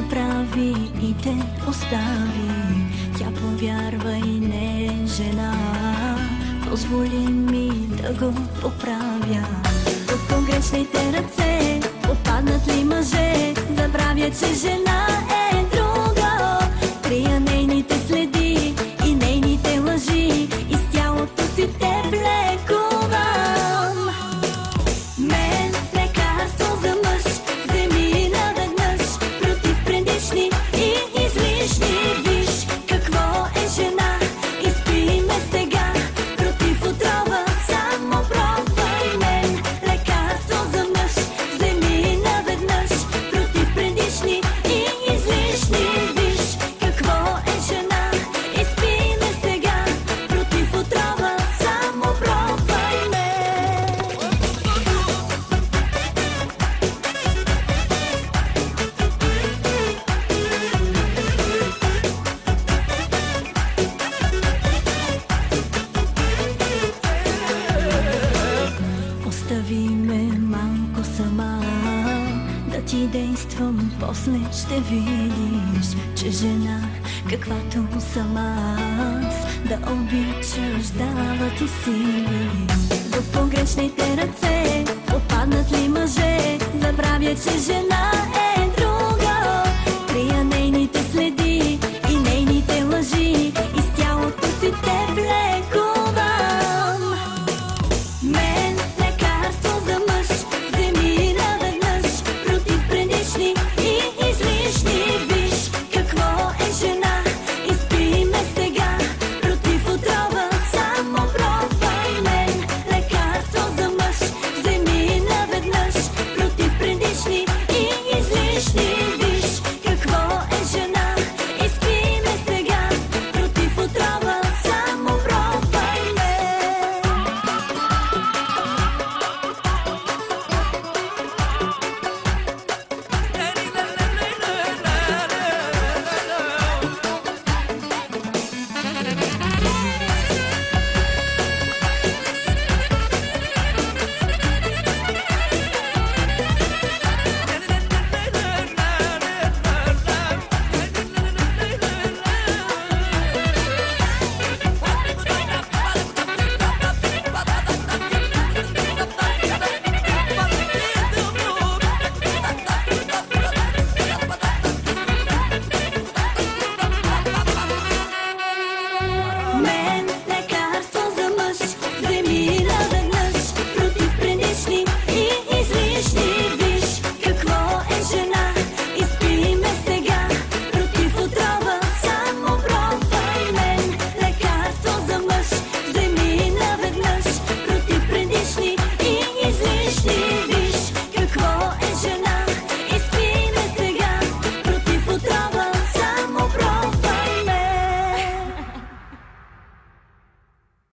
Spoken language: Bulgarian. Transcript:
направи и те остави. Тя повярва и не е жена. Позволи ми да го поправя. В погрешните ръце попаднат ли мъже, забравя, че жена е друга. Крия нейните следи и нейните лъжи, и с тялото си те влекувам. Мен лекарство за мъж вземи наведнъж, против предишни и излишни. Виж какво е жена, изпи ме сега, против отрова само пробвай мен. Лекарство за мъж вземи наведнъж, против предишни и излишни. Виж какво е жена, изпи ме сега, против отрова само пробвай мен. Остави ме малко сама, да ти действам, после ще видиш, че жена, каквато съм аз, да обичаш, дава ти сили. В погрешните ръце попаднат ли мъже, забравя, че жена